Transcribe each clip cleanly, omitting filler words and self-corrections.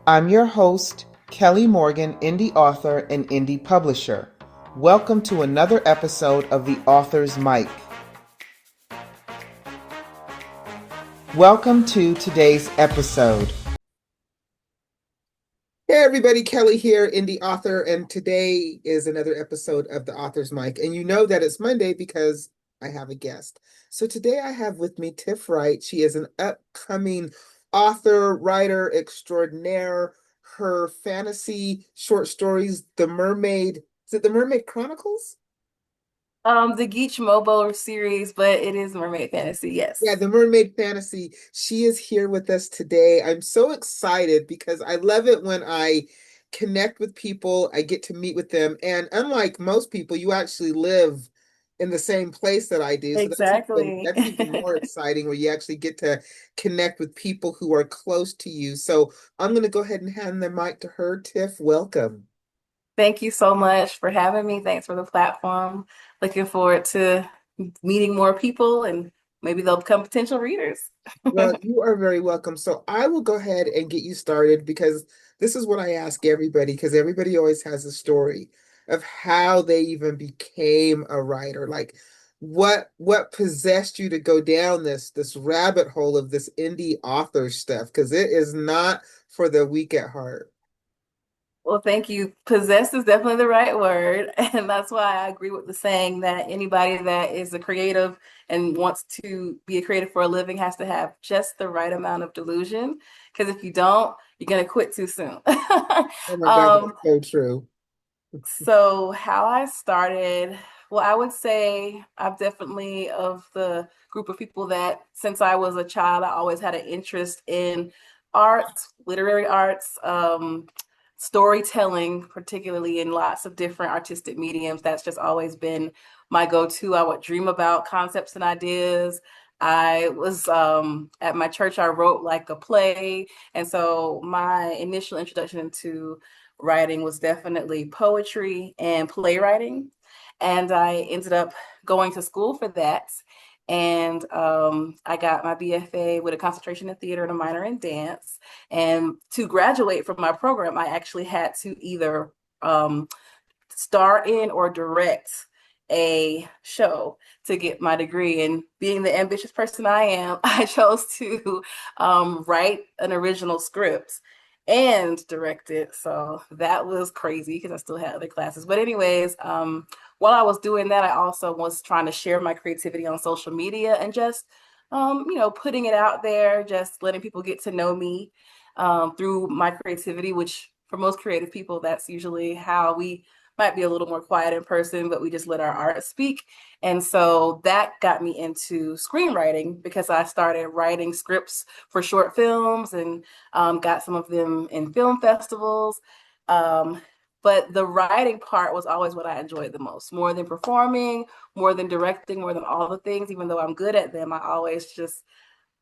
I'm your host, Kelly Morgan, indie author and indie publisher. Welcome to another episode of The Author's Mic. Welcome to today's episode. Hey everybody, Kelly here, indie author, and today is another episode of The Author's Mic. And you know that it's Monday because I have a guest. So today I have with me Tiff Wright. She is an upcoming author, writer extraordinaire. Her fantasy short stories, The Mermaid, is it The Mermaid Chronicles? The Geech Mobo series, but it is mermaid fantasy, Yeah, yes. the Mermaid Fantasy. She is here with us today. I'm so excited because I love it when I connect with people, I get to meet with them. And unlike most people, you actually live in the same place that I do. So Exactly. that's even more exciting where you actually get to connect with people who are close to you. So I'm going to go ahead and hand the mic to her. Tiff, welcome. Thank you so much for having me. Thanks for the platform. Looking forward to meeting more people and maybe they'll become potential readers. Well, you are very welcome. So I will go ahead and get you started because this is what I ask everybody, because everybody always has a story of how they even became a writer. Like what possessed you to go down this rabbit hole of this indie author stuff, because it is not for the weak at heart. Well, thank you. Possessed is definitely the right word. And that's why I agree with the saying that anybody that is a creative and wants to be a creative for a living has to have just the right amount of delusion. Because if you don't, you're going to quit too soon. Oh my God, that's um, so true. so, how I started, well, I would say I'm definitely of the group of people that since I was a child, I always had an interest in arts, literary arts, storytelling, particularly in lots of different artistic mediums. That's just always been my go-to. I would dream about concepts and ideas. I was at my church, I wrote like a play. And so my initial introduction into writing was definitely poetry and playwriting. And I ended up going to school for that. And I got my BFA with a concentration in theater and a minor in dance. And to graduate from my program, I actually had to either star in or direct a show to get my degree. And being the ambitious person I am, I chose to write an original script and direct it. So that was crazy because I still had other classes. But anyways, while I was doing that, I also was trying to share my creativity on social media and just putting it out there, just letting people get to know me through my creativity, which for most creative people, that's usually how we might be a little more quiet in person, but we just let our art speak. And so that got me into screenwriting because I started writing scripts for short films and got some of them in film festivals. Um, but the writing part was always what I enjoyed the most, more than performing, more than directing, more than all the things. Even though I'm good at them, I always just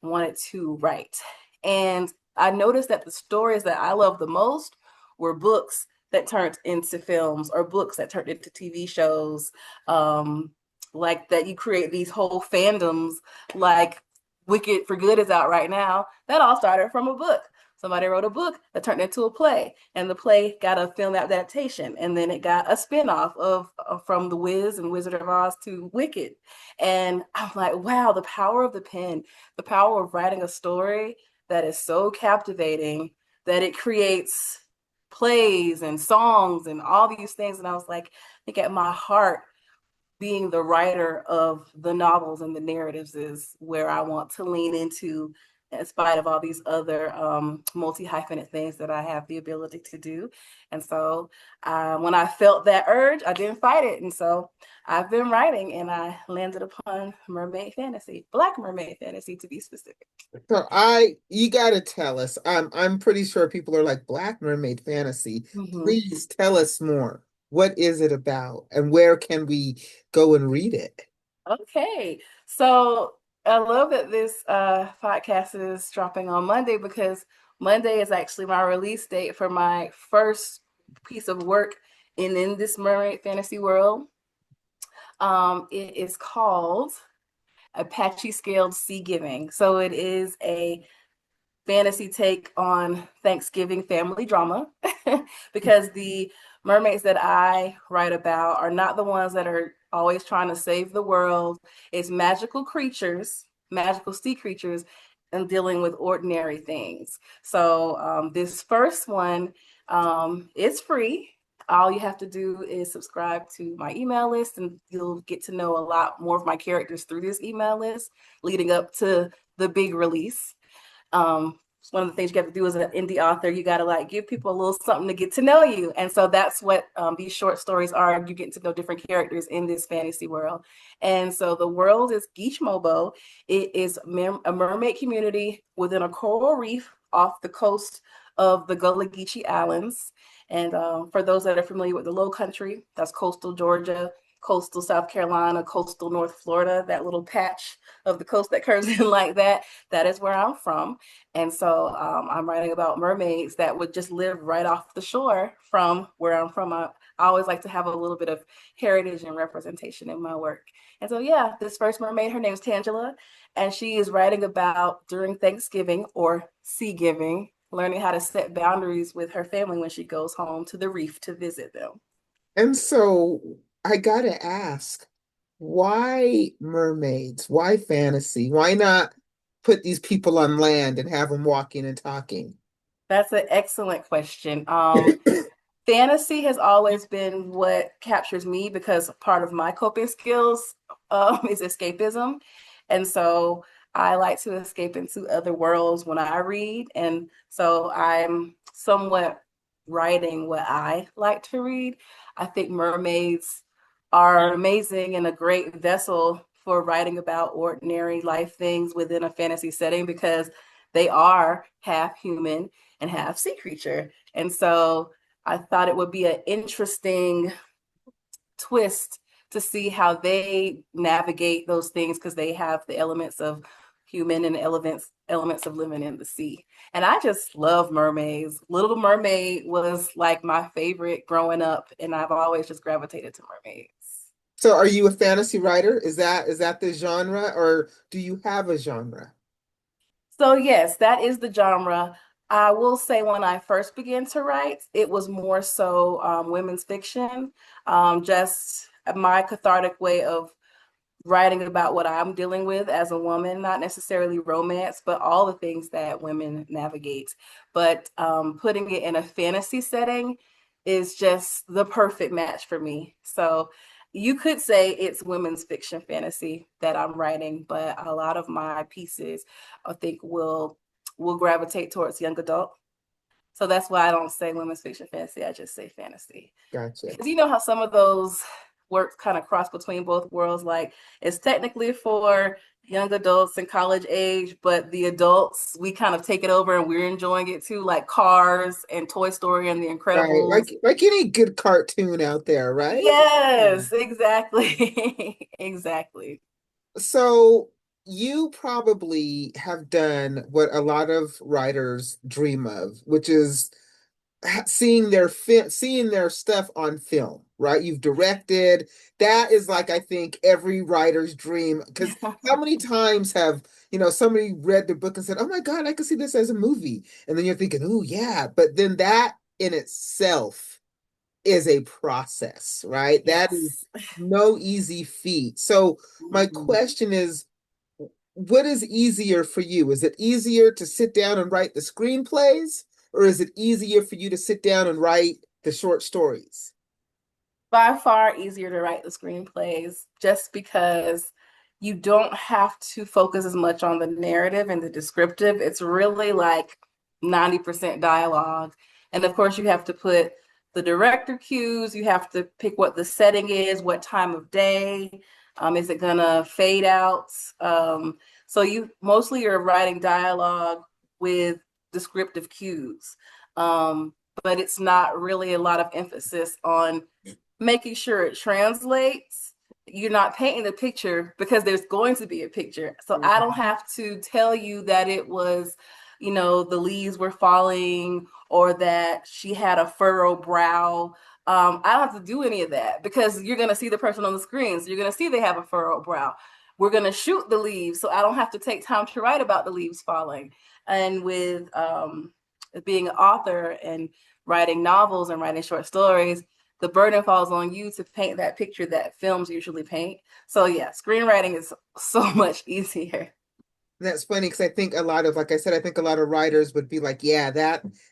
wanted to write. And I noticed that the stories that I loved the most were books that turned into films or books that turned into TV shows. Um, like that you create these whole fandoms, like Wicked for Good is out right now. That all started from a book. Somebody wrote a book that turned into a play, and the play got a film adaptation, and then it got a spinoff of from The Wiz and Wizard of Oz to Wicked. And I'm like, wow, the power of the pen, the power of writing a story that is so captivating that it creates plays and songs and all these things. And I was like, I think at my heart, being the writer of the novels and the narratives is where I want to lean into, in spite of all these other multi-hyphenate things that I have the ability to do. And so when I felt that urge, I didn't fight it. And so I've been writing and I landed upon mermaid fantasy, Black mermaid fantasy to be specific. So you gotta tell us. I'm pretty sure people are like Black Mermaid Fantasy. Mhm. Please tell us more. What is it about, and where can we go and read it? Okay. So I love that this podcast is dropping on Monday because Monday is actually my release date for my first piece of work in this mermaid fantasy world. It is called Apache Scaled Sea Giving. So it is a fantasy take on Thanksgiving family drama because the mermaids that I write about are not the ones that are always trying to save the world. It's magical creatures, magical sea creatures, and dealing with ordinary things. So this first one is free. All you have to do is subscribe to my email list, and you'll get to know a lot more of my characters through this email list leading up to the big release. One of the things you have to do as an indie author, you got to like give people a little something to get to know you. And so that's what these short stories are. You get to know different characters in this fantasy world. And so the world is Gishmobo. It is a mermaid community within a coral reef off the coast of the Gullah Geechee Islands. And for those that are familiar with the Low Country, that's coastal Georgia, coastal South Carolina, coastal North Florida, that little patch of the coast that curves in like that. That is where I'm from. And so I'm writing about mermaids that would just live right off the shore from where I'm from. I always like to have a little bit of heritage and representation in my work. And so, yeah, this first mermaid, her name is Tangela, and she is writing about during Thanksgiving or sea giving, learning how to set boundaries with her family when she goes home to the reef to visit them. And so I gotta ask, why mermaids? Why fantasy? Why not put these people on land and have them walking and talking? That's an excellent question. Fantasy has always been what captures me because part of my coping skills is escapism. And so I like to escape into other worlds when I read. And so I'm somewhat writing what I like to read. I think mermaids are amazing and a great vessel for writing about ordinary life things within a fantasy setting because they are half human and half sea creature. And so I thought it would be an interesting twist to see how they navigate those things because they have the elements of human and elements of living in the sea. And I just love mermaids. Little Mermaid was like my favorite growing up, and I've always just gravitated to mermaids. So are you a fantasy writer? Is that the genre, or do you have a genre? So yes, that is the genre. I will say when I first began to write, it was more so women's fiction, just my cathartic way of writing about what I'm dealing with as a woman, not necessarily romance, but all the things that women navigate. But putting it in a fantasy setting is just the perfect match for me. So you could say it's women's fiction fantasy that I'm writing, but a lot of my pieces I think will gravitate towards young adult. So that's why I don't say women's fiction fantasy, I just say fantasy. Gotcha. Because you know how some of those works kind of cross between both worlds. Like it's technically for young adults and college age, but the adults, we kind of take it over and we're enjoying it too, like Cars and Toy Story and The Right. Incredibles. Like any good cartoon out there, right? Yeah. Yes, exactly. Exactly. So you probably have done what a lot of writers dream of, which is seeing their stuff on film, right? You've directed. That is like I think every writer's dream because how many times have somebody read the book and said, "Oh my God, I could see this as a movie," and then you're thinking, "Oh yeah," but then that in itself is a process, right? That is Yes. no easy feat. So my Mhm. question is, what is easier for you? Is it easier to sit down and write the screenplays, or is it easier for you to sit down and write the short stories? By far easier to write the screenplays just because you don't have to focus as much on the narrative and the descriptive. It's really like 90% dialogue. And of course, you have to put the director cues, you have to pick what the setting is, what time of day. Is it gonna fade out? So you mostly are writing dialogue with descriptive cues. But it's not really a lot of emphasis on making sure it translates. You're not painting the picture because there's going to be a picture. So I don't Mhm. have to tell you that it was, the leaves were falling or that she had a furrowed brow. I don't have to do any of that because you're going to see the person on the screen. So you're going to see they have a furrowed brow. we're going to shoot the leaves, so I don't have to take time to write about the leaves falling. And with being an author and writing novels and writing short stories, the burden falls on you to paint that picture that films usually paint. So yeah, screenwriting is so much easier. That's funny because I think a lot of, like I said, I think a lot of writers would be like, yeah,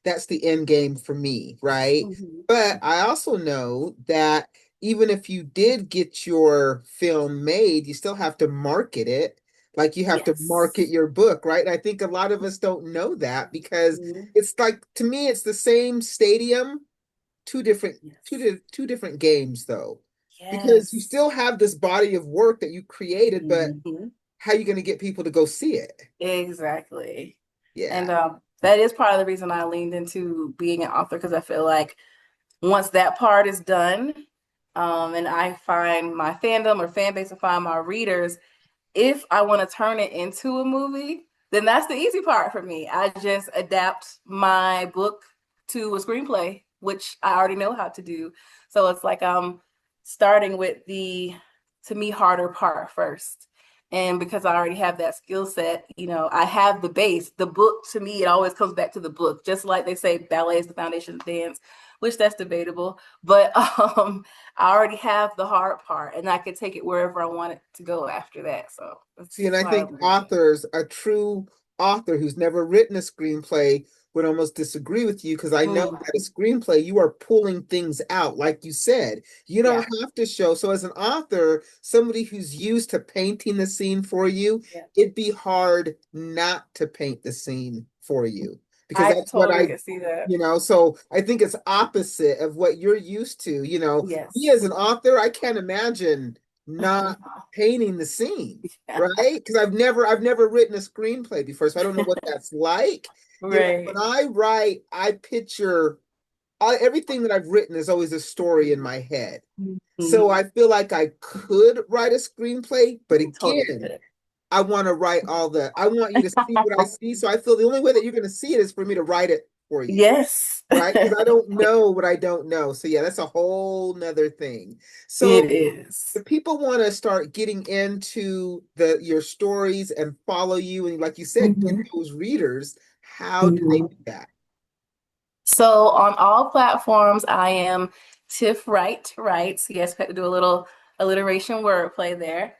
that's the end game for me, right? Mhm. But I also know that even if you did get your film made, you still have to market it. Like you have to market Yes. your book, right? And I think a lot of us don't know that because Mhm. it's like to me, it's the same stadium, two different Yes. two different games though. Because you Yes. still have this body of work that you created, but Mhm. how are you going to get people to go see it? Exactly. And Yeah. that is part of the reason I leaned into being an author because I feel like once that part is done, and I find my fandom or fan base and find my readers, if I want to turn it into a movie, then that's the easy part for me. I just adapt my book to a screenplay, which I already know how to do. So it's like I'm starting with the, to me, harder part first. And because I already have that skill set, I have the base. The book, to me, it always comes back to the book. Just like they say, ballet is the foundation of dance, which that's debatable. But I already have the hard part and I can take it wherever I want it to go after that. So See, and that's I how I think learned it. authors, a true author who's never written a screenplay would almost disagree with you because I know Mm, that a screenplay, you are pulling things out, like you said. You don't yeah, have to show. So, as an author, somebody who's used to painting the scene for you, yeah. it'd be hard not to paint the scene for you because I that's what totally I, can see that. so I think it's opposite of what you're used to. Me Yes. as an author, I can't imagine not painting the scene, Yeah. right? Because I've never written a screenplay before, so I don't know what that's like. When Right. I write, I picture everything that I've written is always a story in my head. Mhm. So I feel like I could write a screenplay, but You totally again, could. I want to write I want you to see what I see. So I feel the only way that you're going to see it is for me to write it for you, Yes. right? Because I don't know what I don't know. So yeah, that's a whole nother thing. It So is. if people want to start getting into the your stories and follow you, and like you said, get Mhm. those readers, how do they Mhm. do that? So on all platforms, I am Tiff Wright Writes. Yes, we had to do a little alliteration wordplay there.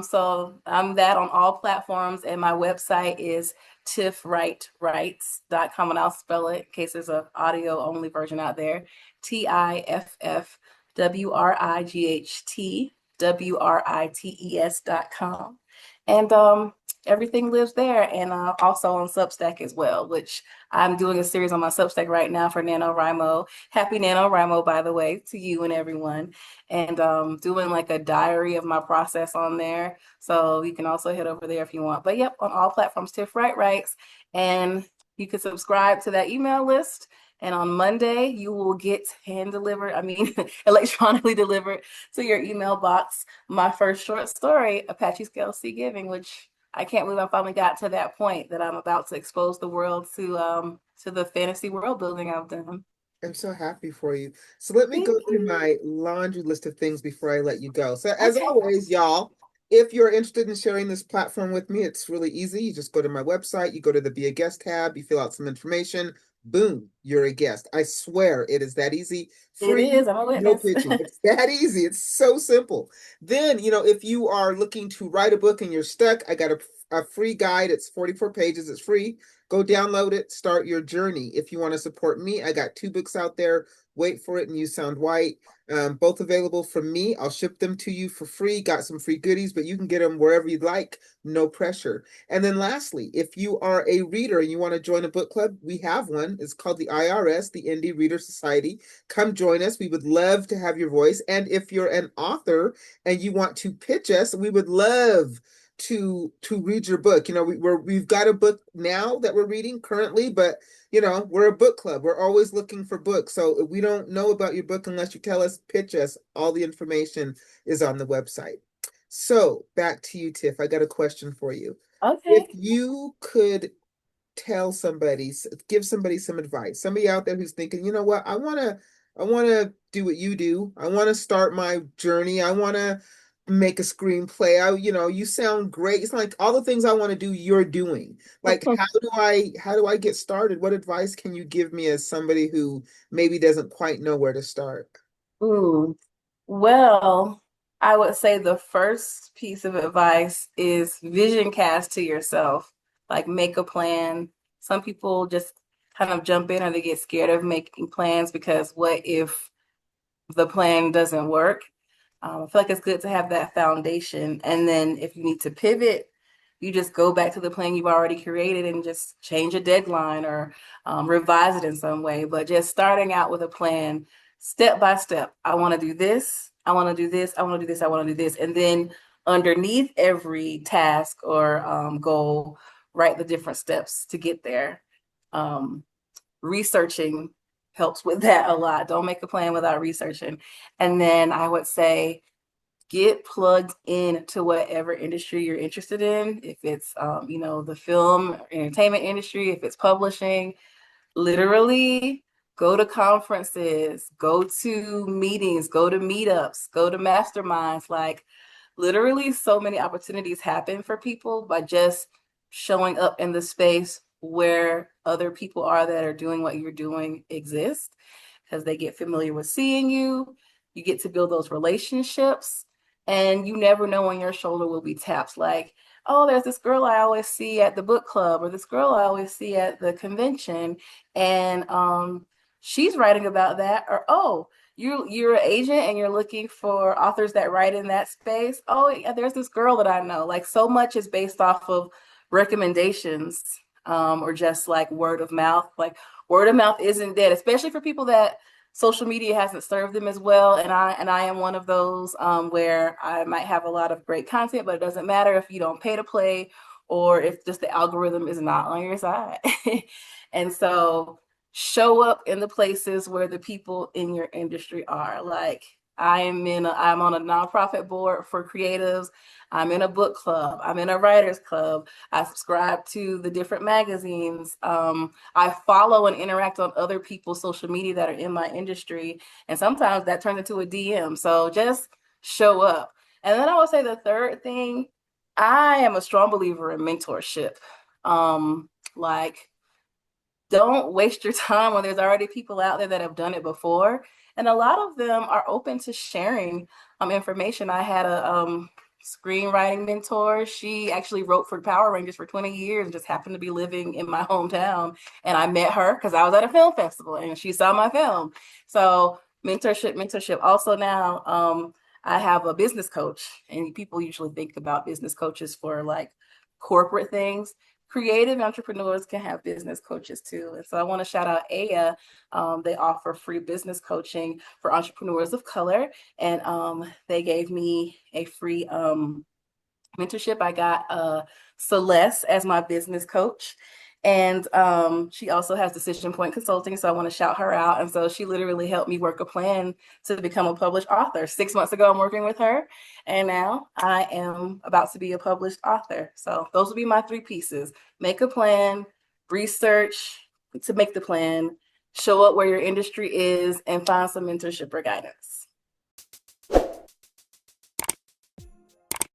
So I'm that on all platforms, and my website is tiffwrightwrites.com, and I'll spell it in case there's an audio only version out there. TIFFWRIGHTWRITES.com. And everything lives there, and also on Substack as well, which I'm doing a series on my Substack right now for NaNoWriMo. Happy NaNoWriMo, by the way, to you and everyone. And doing like a diary of my process on there. So you can also head over there if you want. But yep, on all platforms, Tiff Wright Writes. And you can subscribe to that email list. And on Monday, you will get hand delivered, I mean, electronically delivered to your email box, my first short story, Apache Scale Sea Giving, which I can't believe I finally got to that point that I'm about to expose the world to the fantasy world building I've done. I'm so happy for you. So let me go Thank through you. my laundry list of things before I let you go. So as Okay. always, y'all, if you're interested in sharing this platform with me, it's really easy. You just go to my website, you go to the Be a Guest tab, you fill out some information, boom, you're a guest. I swear it is that easy. It Free, is. I'm a no witness. pitching. It's that easy. It's so simple. Then, if you are looking to write a book and you're stuck, I got a free guide. It's 44 pages. It's free. Go download it, start your journey. If you want to support me, I got two books out there. Wait for it and You Sound White. Both available from me. I'll ship them to you for free. Got some free goodies, but you can get them wherever you'd like. No pressure. And then lastly, if you are a reader and you want to join a book club, we have one. It's called the IRS, the Indie Reader Society. Come join us. We would love to have your voice. And if you're an author and you want to pitch us, we would love to read your book. We've got a book now that we're reading currently, but we're a book club. We're always looking for books. So if we don't know about your book unless you tell us, pitch us. All the information is on the website. So back to you, Tiff. I got a question for you. If Okay. you could tell somebody, give somebody some advice, somebody out there who's thinking, you know what, I want to do what you do. I want to start my journey. I want to make a screenplay. You sound great. It's like all the things I want to do, you're doing. Like, how do I get started? What advice can you give me as somebody who maybe doesn't quite know where to start? Ooh, well, I would say the first piece of advice is vision cast to yourself. Like make a plan. Some people just kind of jump in or they get scared of making plans because what if the plan doesn't work? I feel like it's good to have that foundation. And then if you need to pivot, you just go back to the plan you've already created and just change a deadline or revise it in some way. But just starting out with a plan, step by step. I want to do this. I want to do this. I want to do this. I want to do this. And then underneath every task or goal, write the different steps to get there. Um, Researching helps with that a lot. Don't make a plan without researching. And then I would say get plugged in to whatever industry you're interested in. If it's the film entertainment industry, if it's publishing, literally go to conferences, go to meetings, go to meetups, go to masterminds. Like literally so many opportunities happen for people by just showing up in the space where other people are that are doing what you're doing exist because they get familiar with seeing you. You get to build those relationships, and you never know when your shoulder will be tapped. Like, oh, there's this girl I always see at the book club, or this girl I always see at the convention, and she's writing about that. Or oh, you're an agent and you're looking for authors that write in that space. Oh, yeah, there's this girl that I know. Like so much is based off of recommendations, or just like word of mouth. Like word of mouth isn't dead, especially for people that social media hasn't served them as well. And I am one of those where I might have a lot of great content, but it doesn't matter if you don't pay to play or if just the algorithm is not on your side. And so show up in the places where the people in your industry are. Like I'm on a nonprofit board for creatives. I'm in a book club. I'm in a writers club. I subscribe to the different magazines. I follow and interact on other people's social media that are in my industry. And sometimes that turns into a DM. So just show up. And then I would say the third thing, I am a strong believer in mentorship. Like don't waste your time when there's already people out there that have done it before. And a lot of them are open to sharing information. I had a screenwriting mentor. She actually wrote for Power Rangers for 20 years, just happened to be living in my hometown. And I met her because I was at a film festival and she saw my film. So mentorship. Also now, I have a business coach, and people usually think about business coaches for like corporate things. Creative entrepreneurs can have business coaches too. And so I want to shout out Aya. They offer free business coaching for entrepreneurs of color. And they gave me a free mentorship. I got Celeste as my business coach. And she also has Decision Point Consulting. So I want to shout her out. And so she literally helped me work a plan to become a published author. 6 months ago, I'm working with her. And now I am about to be a published author. So those will be my three pieces: make a plan, research to make the plan, show up where your industry is, and find some mentorship or guidance.